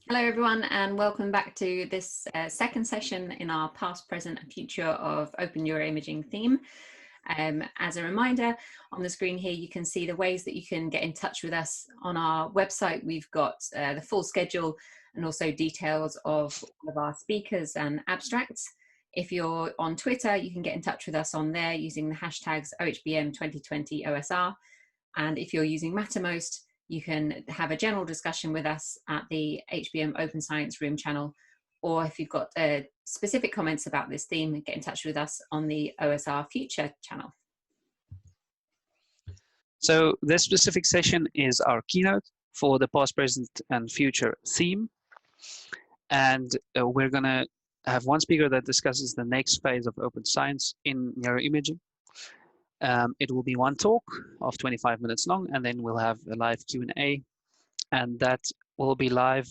Hello everyone, and welcome back to this second session in our past, present and future of open neuroimaging theme. As a reminder, on the screen here you can see the ways that you can get in touch with us. On our website we've got the full schedule and also details of all of our speakers and abstracts. If you're on Twitter, you can get in touch with us on there using the hashtags OHBM 2020 OSR, and if you're using Mattermost, you can have a general discussion with us at the HBM Open Science Room channel, or if you've got specific comments about this theme, get in touch with us on the OSR Future channel. So this specific session is our keynote for the past, present and future theme. And we're going to have one speaker that discusses the next phase of open science in neuroimaging. It will be one talk of 25 minutes long, and then we'll have a live Q&A, and that will be live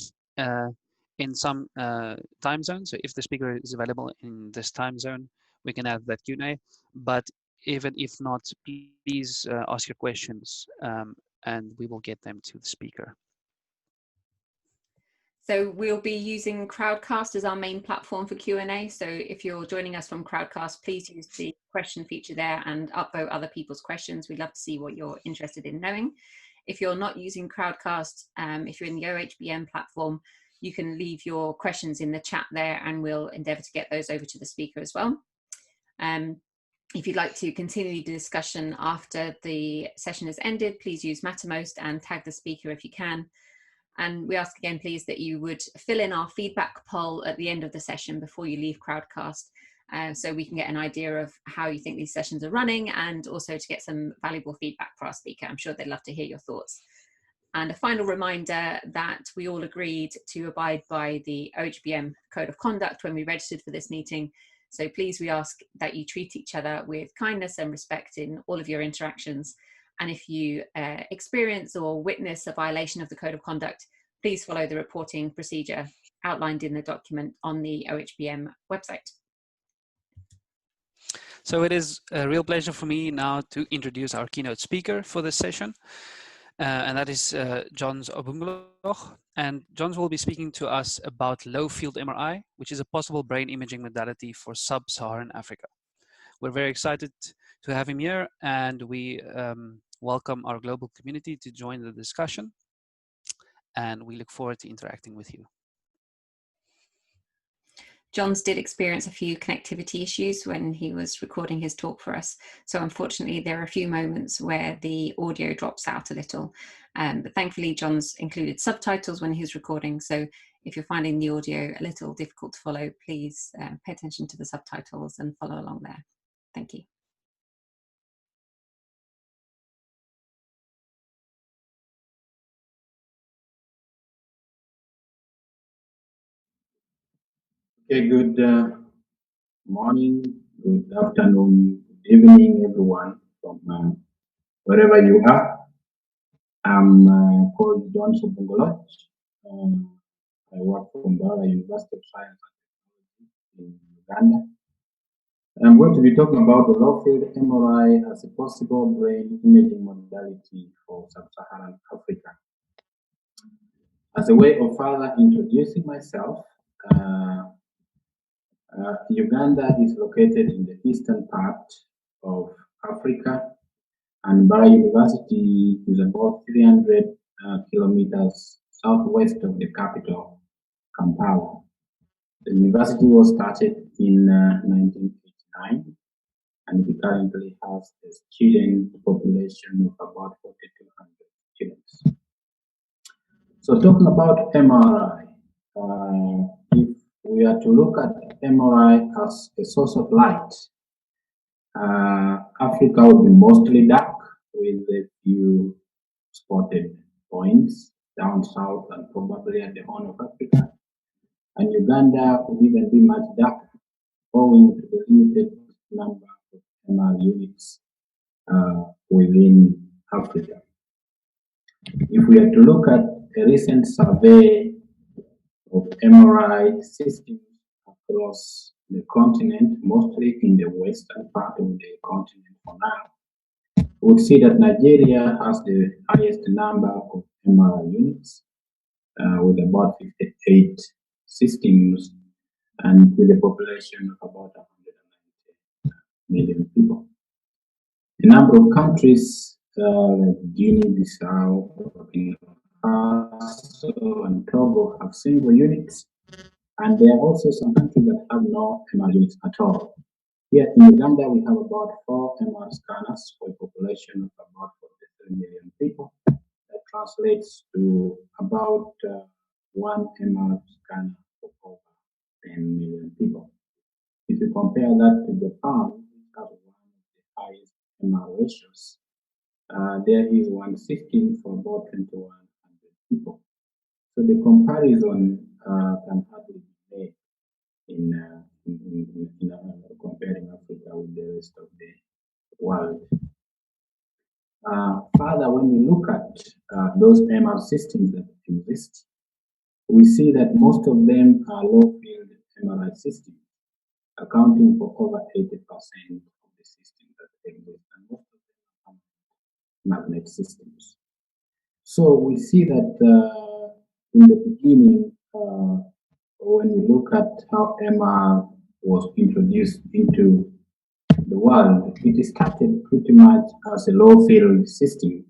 in some time zone. So if the speaker is available in this time zone, we can have that Q&A. But even if not, please ask your questions, and we will get them to the speaker. So we'll be using Crowdcast as our main platform for Q&A. So if you're joining us from Crowdcast, please use the question feature there and upvote other people's questions. We'd love to see what you're interested in knowing. If you're not using Crowdcast, if you're in the OHBM platform, you can leave your questions in the chat there and we'll endeavour to get those over to the speaker as well. If you'd like to continue the discussion after the session has ended, please use Mattermost and tag the speaker if you can. And we ask again, please, that you would fill in our feedback poll at the end of the session before you leave Crowdcast, so we can get an idea of how you think these sessions are running, and also to get some valuable feedback for our speaker. I'm sure they'd love to hear your thoughts. And a final reminder that we all agreed to abide by the OHBM Code of Conduct when we registered for this meeting. So please, we ask that you treat each other with kindness and respect in all of your interactions. And if you experience or witness a violation of the Code of Conduct, please follow the reporting procedure outlined in the document on the OHBM website. So it is a real pleasure for me now to introduce our keynote speaker for this session. And that is Johns Obungloch. And Johns will be speaking to us about low field MRI, which is a possible brain imaging modality for sub-Saharan Africa. We're very excited to have him here, and we welcome our global community to join the discussion, and we look forward to interacting with you. Johns did experience a few connectivity issues when he was recording his talk for us. So unfortunately, there are a few moments where the audio drops out a little. But thankfully, Johns included subtitles when he was recording. So if you're finding the audio a little difficult to follow, please pay attention to the subtitles and follow along there. Thank you. Okay, good morning, good afternoon, good evening, everyone from wherever you are. I'm called John Obungloch. I work from Bara University of Science and Technology in Uganda. I'm going to be talking about the low field MRI as a possible brain imaging modality for sub-Saharan Africa. As a way of further introducing myself, Uganda is located in the eastern part of Africa, and Bara University is about 300 kilometers southwest of the capital, Kampala. The university was started in 1989, and it currently has a student population of about 4,200 students. So talking about MRI, if we are to look at MRI as a source of light, Africa will be mostly dark with a few spotted points down south and probably at the Horn of Africa. And Uganda would even be much darker, owing to the limited number of MRI units within Africa. If we are to look at a recent survey of MRI systems across the continent, mostly in the western part of the continent for now, we would see that Nigeria has the highest number of MRI units, with about 58 systems and with a population of about 190 million people. A number of countries like Guinea-Bissau, Burkina Faso, and Togo have single units, and there are also some countries that have no MR units at all. Here in Uganda, we have about 4 MR scanners for a population of about 43 million people. That translates to about 1 MR scanner for over 10 million people. If you compare that to Japan, which has one of the highest MR ratios, there is 1 system for about 2,100 people. So the comparison can hardly be made in comparing Africa with the rest of the world. Further, when we look at those MR systems that exist, we see that most of them are low-field MRI systems, accounting for over 80% of the systems that exist, and most of them are magnet systems. So we see that in the beginning, when we look at how MR was introduced into the world, it started pretty much as a low-field system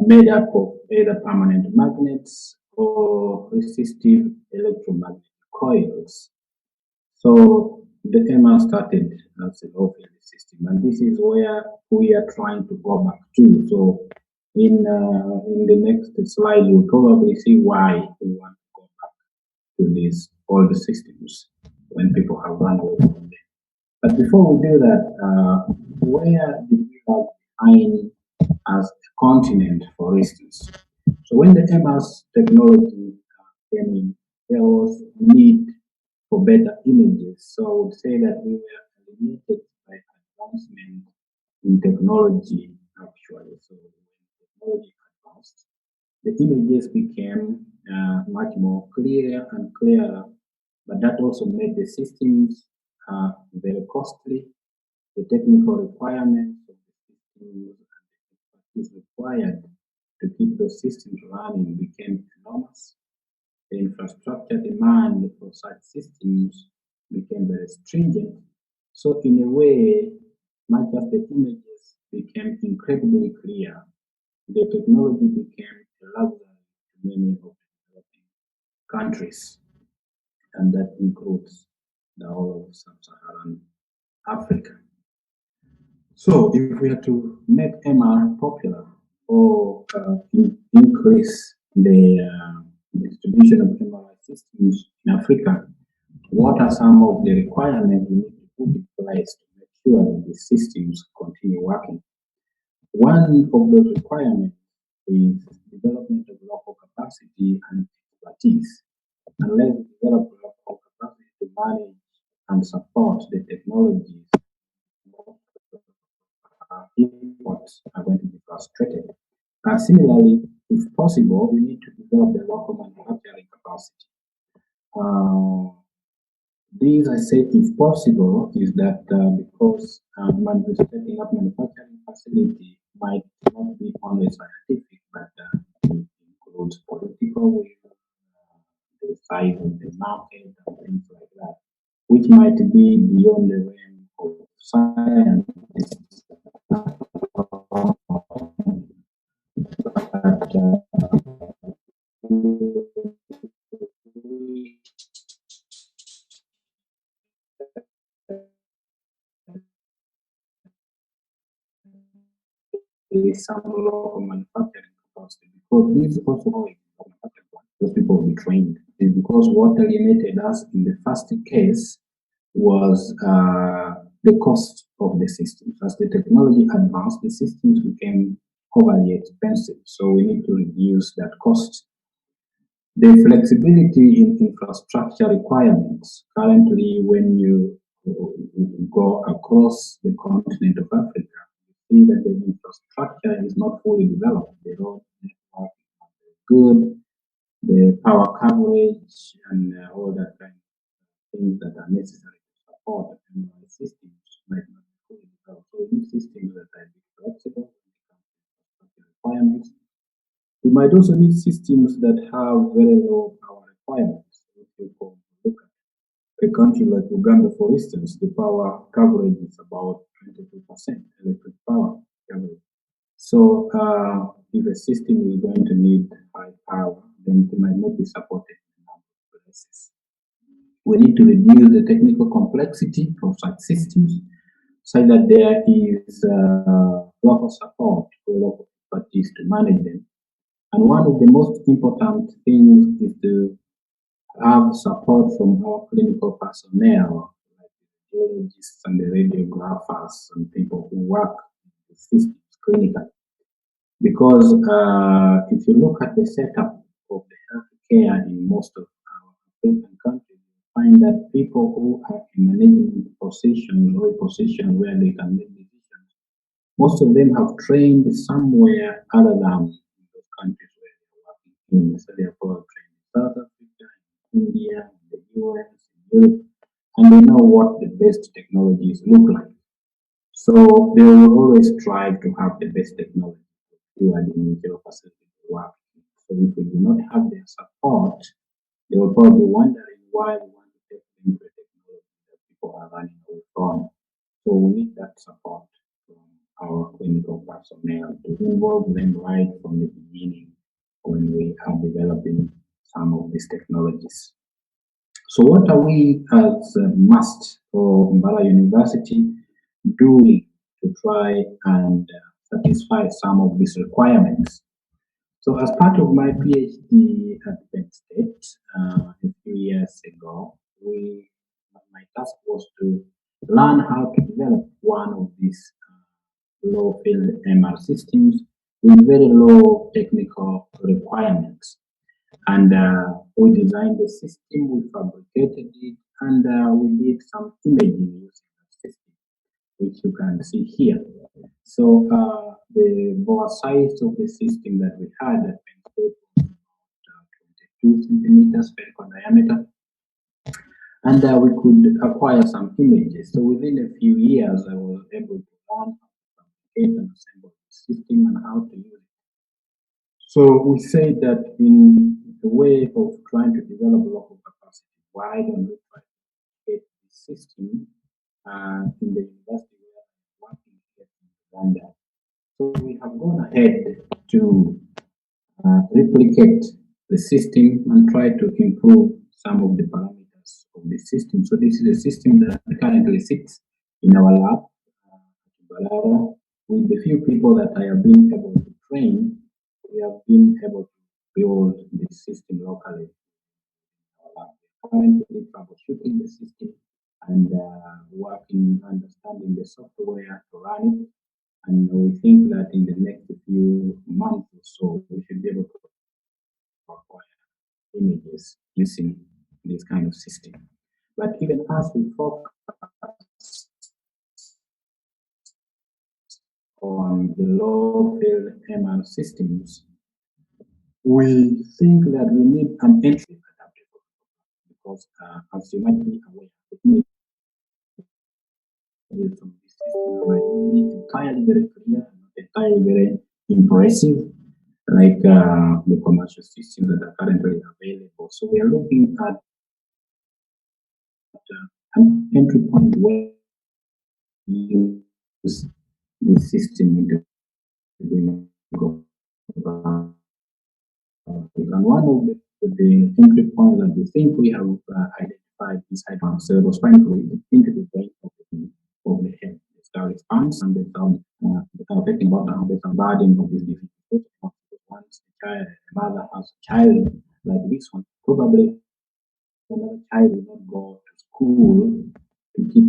made up of either permanent magnets or resistive electromagnetic coils. So the MR started as a low-field system, and this is where we are trying to go back to. So in the next slide, you'll probably see why we want to go back to these old systems when people have run away from them. But before we do that, where did we have behind as a continent, for instance? So when the MR's technology came in, there was need for better images. So I would say that we were limited by advancement in technology, actually. So when technology advanced, the images became much more clear and clearer, but that also made the systems very costly. The technical requirements of the systems and the expertise required to keep those systems running became enormous. The infrastructure demand for such systems became very stringent. So in a way, much as the images became incredibly clear, the technology became a luxury to many of the developing countries, and that includes the whole of sub-Saharan Africa. So if we are to make MR popular or increase the distribution of MRI systems in Africa, what are some of the requirements we need to put in place to make sure that these systems continue working? One of those requirements is development of local capacity and expertise. Unless we develop local capacity to manage and support the technologies, efforts are going to be frustrated. Similarly, if possible, we need to develop the local manufacturing capacity. These, I say, if possible, is that because setting up manufacturing facility might not be only scientific, but it includes political will, the size of the market, and things like that, which might be beyond the realm of science. There is some local manufacturing capacity because this also those people will be trained. It's because what limited us in the first case was the cost of the systems. As the technology advanced, the systems became overly expensive, so we need to reduce that cost. The flexibility in infrastructure requirements. Currently, when you go across the continent of Africa, you see that the infrastructure is not fully developed. The road network is not very good. The power coverage and all that kind of things that are necessary to support MRI systems might not be fully developed. So we need systems that are flexible when it comes to infrastructure requirements. We might also need systems that have very low power requirements. If you look at a country like Uganda, for instance, the power coverage is about 22% electric power coverage. So if a system is going to need high power, then it might not be supported in a number of places. We need to reduce the technical complexity of such systems so that there is local support for local parties to manage them. And one of the most important things is to have support from our clinical personnel, like the radiologists and the radiographers and people who work in the systems clinically. Because if you look at the setup of the healthcare in most of our African countries, you find that people who are in management positions or positions where they can make decisions, most of them have trained somewhere other than those countries where they're working in. So they are probably trained in South Africa, in India, in the US, in Europe, and they know what the best technologies look like. So they will always strive to have the best technology to the individual facility to work. So if we do not have their support, they will probably be wondering why we want to take them to a technology that people are running away from. So we need that support from our clinical personnel to involve them right from the beginning when we are developing some of these technologies. So what are we as MUST or Mbala University doing to try and satisfy some of these requirements? So as part of my PhD at Penn State a few years ago, my task was to learn how to develop one of these low field MR systems with very low technical requirements. And we designed the system, we fabricated it, and we did some imaging using the system, which you can see here. So the bore size of the system that we had at Penn State was about 22 centimeters spherical diameter. And we could acquire some images. So within a few years, I was able to learn how to fabricate and assemble the system and how to use it. So we say that in the way of trying to develop local capacity, why don't we try to get the system in the university where I'm working here in Uganda? So we have gone ahead to replicate the system and try to improve some of the parameters of the system. So this is a system that currently sits in our lab with the few people that I have been able to train. We have been able to build this system locally. Currently troubleshooting the system and working, understanding the software to run it. And we think that in the next few months or so, we should be able to acquire images using this kind of system. But even as we focus on the low field MR systems, we think that we need an entry adaptable because, as you might be aware, the images from this system might not be entirely very clear, not entirely very impressive, like the commercial systems that are currently available. So we are looking at an entry point where you use the system into the and one of the entry points that we think we have identified is cerebrospinal fluid into the brain of the head. The skull expands and the sound affecting about the burden of this different. Once a mother has a child like this one, probably another child will not go to school to keep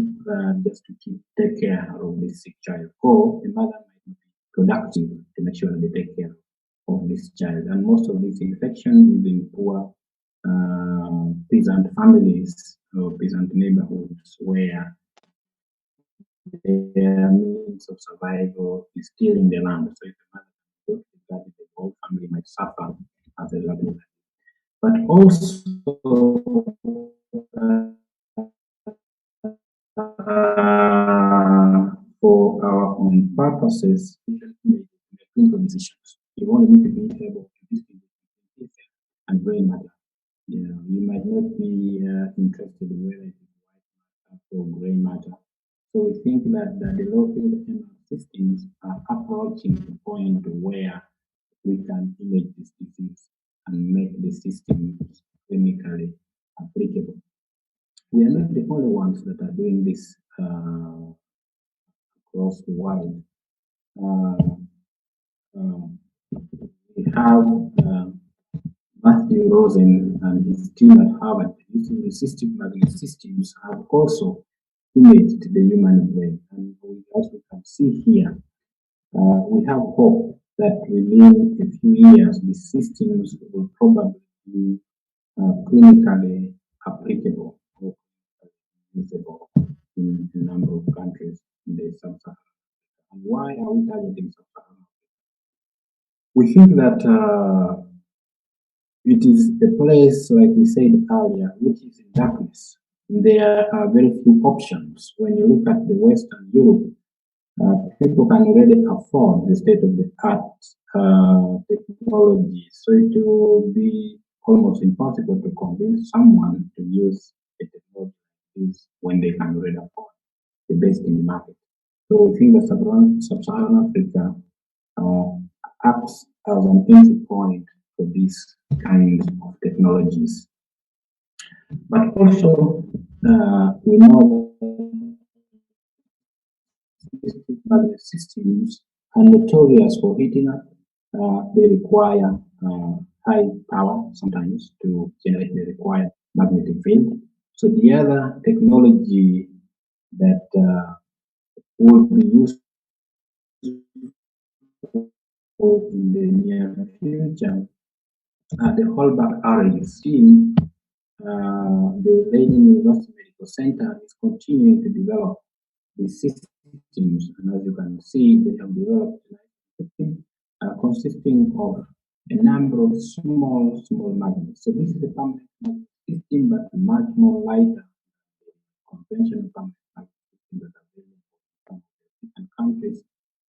take care of this sick child, or the mother might not be productive to make sure that they take care of this child. And most of this infection is in poor peasant families or peasant neighborhoods where their means of survival is still in the land. So if the mother goes to that, the whole family might suffer as a result of that. But also for our own purposes, we make clinical decisions. You only need to be able to gray matter. You might not be interested in whether it is white matter or gray matter. So we think that the low-field MR systems are approaching the point where we can image this disease and make the systems clinically applicable. We are not the only ones that are doing this across the world. We have Matthew Rosen and his team at Harvard using the system magnet systems have also imaged the human brain. And as we can see here, we have hope that within a few years, the systems will probably be clinically applicable or usable in a number of countries in the sub-Saharan. And why are we targeting sub-Saharan? We think that it is a place, like we said earlier, which is in darkness. There are very few options. When you look at the Western Europe, people can already afford the state-of-the-art technology. So it will be almost impossible to convince someone to use a technology like this when they can already afford the best in the market. So we think that sub-Saharan Africa acts as an entry point for these kinds of technologies. But also, we know magnet systems are notorious for heating up. They require high power sometimes to generate the required magnetic field. So the other technology that will be used in the near future the Holbach array seen. The Leiden University Medical Center is continuing to develop the systems, and as you can see, they have developed a system consisting of a number of small magnets. So this is a permanent magnet system, but much more lighter than the conventional permanent magnet system that are available in some different countries.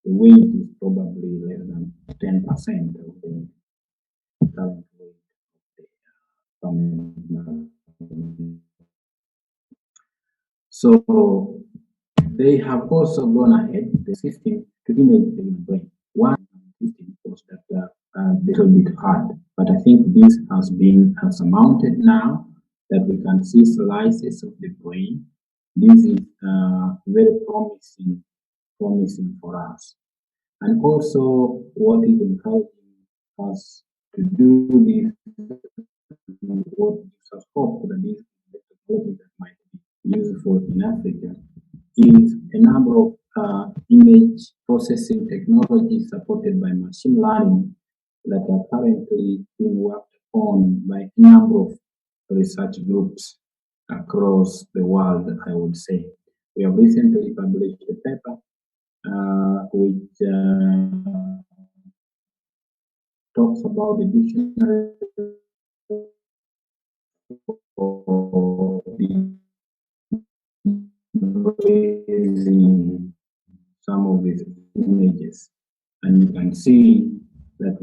The weight is probably less than 10% of the current weight of the permanent magnet. So they have also gone ahead the system to image the human brain. One system was that a little bit hard, but I think this has been surmounted now that we can see slices of the brain. This is very promising for us. And also what is encouraging us to do this, what gives us hope that this technology that might be useful in Africa is a number of image processing technologies supported by machine learning that are currently being worked on by a number of research groups across the world, I would say. We have recently published a paper which talks about the dictionary raising some of these images, and you can see that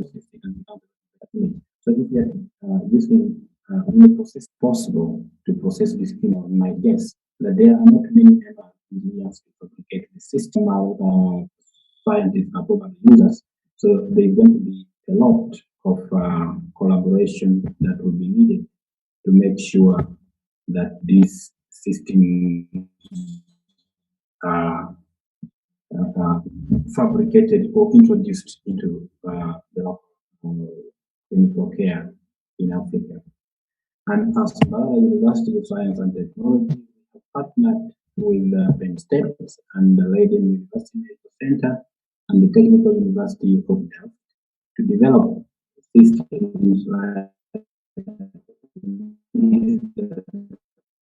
so if you are using any process possible to process this image, my guess that there are not many engineers to replicate the system. Scientists are probably users, so there is going to be a lot of collaboration that will be needed to make sure that these systems are fabricated or introduced into the clinical care in Africa. And as Baara University of Science and Technology, we have partnered with Penn State and the Leiden University Medical Center and the Technical University of Delft to develop systems like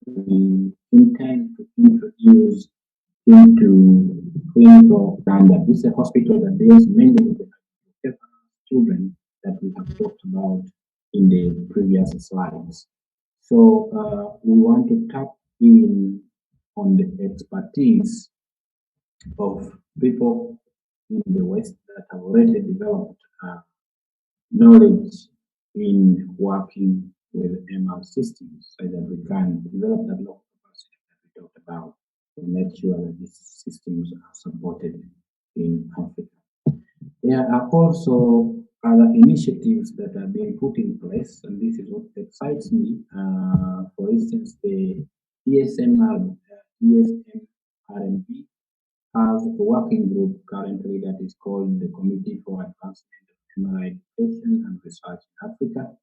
we intend to introduce into clinical standard. This is a hospital that deals mainly with the children that we have talked about in the previous slides. So we want to tap in on the expertise of people in the West that have already developed knowledge in working with MR systems so that we can develop that local capacity that we talked about to make sure that these systems are supported in Africa. There are also other initiatives that are being put in place, and this is what excites me. For instance, the ESMRB has a working group currently that is called the Committee for Advancement of MRI Education and Research in Africa,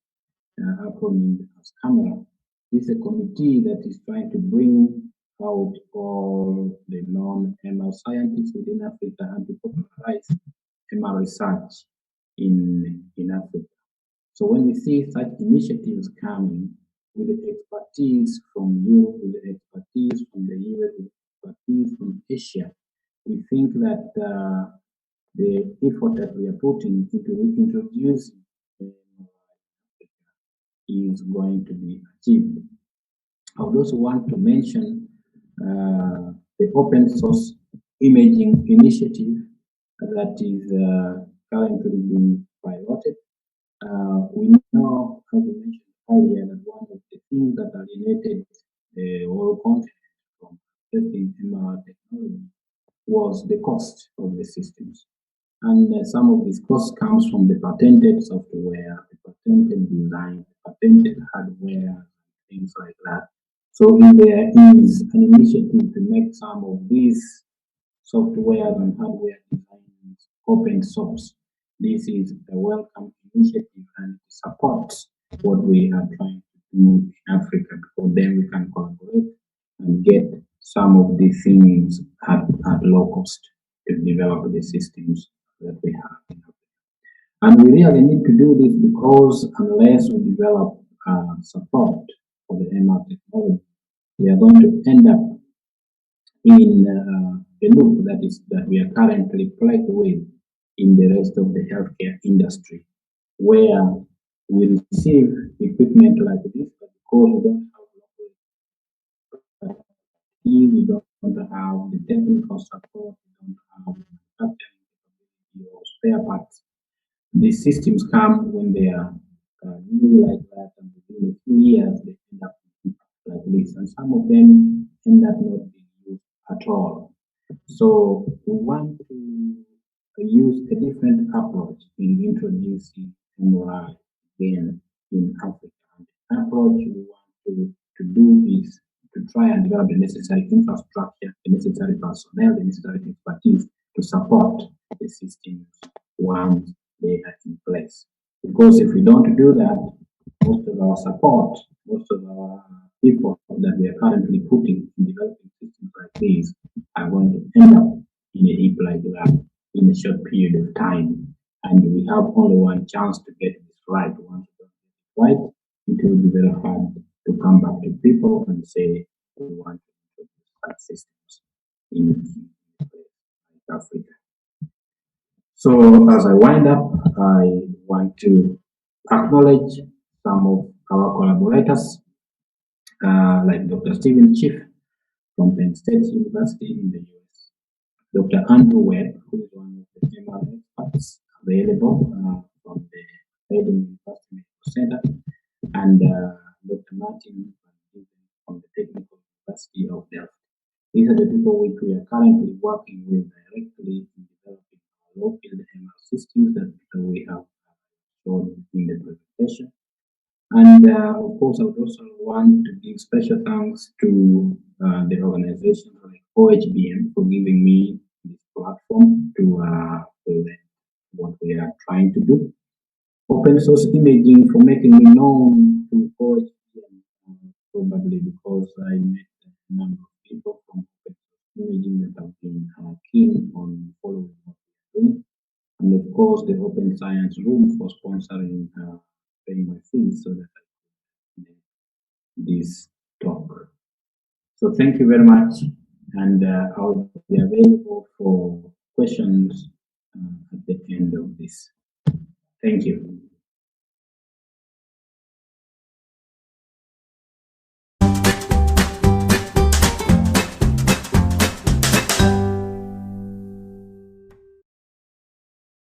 acronymed as CAMERA. This is a committee that is trying to bring out all the non-MR scientists within Africa and to popularize MR research in Africa. So when we see such initiatives coming with the expertise from Europe, with the expertise from the US, with the expertise from Asia, we think that the effort that we are putting into introducing is going to be achieved. I would also want to mention the open source imaging initiative that is currently being piloted. We know, as we mentioned earlier, that one of the things that alienated the whole continent from testing MR technology was the cost of the systems. And some of this cost comes from the patented software, the patented design, the patented hardware, things like that. So if there is an initiative to make some of these software and hardware designs open source, this is a welcome initiative and supports what we are trying to do in Africa, because then we can collaborate and get some of these things at low cost to develop the systems that we have in Africa. And we really need to do this because unless we develop support for the MR technology, we are going to end up in a loop that we are currently plagued with in the rest of the healthcare industry, where we receive equipment like this, but because we don't have local, we don't have the technical support, we don't have manufacturing capability or spare parts. These systems come when they are new like that, and within a few years they end up like this, and some of them end up not being used at all. So we want to use a different approach in introducing MRI again in Africa. And the approach we want to do is to try and develop the necessary infrastructure, the necessary personnel, the necessary expertise to support the systems once they are in place. Because if we don't do that, most of our support, most of our effort that we are currently putting in developing systems like these are going to end up in a heap like that in a short period of time. And we have only one chance to get this right. Once we don't get it right, it will be very hard to come back to people and say we want to introduce such systems in a place like Africa. So as I wind up, I want to acknowledge some of our collaborators, like Dr. Stephen Schiff from Penn State University in the US, Dr. Andrew Webb, who is one of the MR experts available from the Leiden University Medical Center, and Dr. Martin from the Technical University of Delft. These are the people which we are currently working with directly in developing our low-field MR systems that we have shown in the presentation. And of course, I would also want to give special thanks to the organization like OHBM for giving me this platform to present what we are trying to do. Open source imaging for making me known to OHBM, probably because I met a number of people from open source imaging that have been keen on following what we are doing. And of course, the Open Science Room for sponsoring paying my fees so that I could make this talk. So thank you very much, and I'll be available for questions at the end of this. Thank you.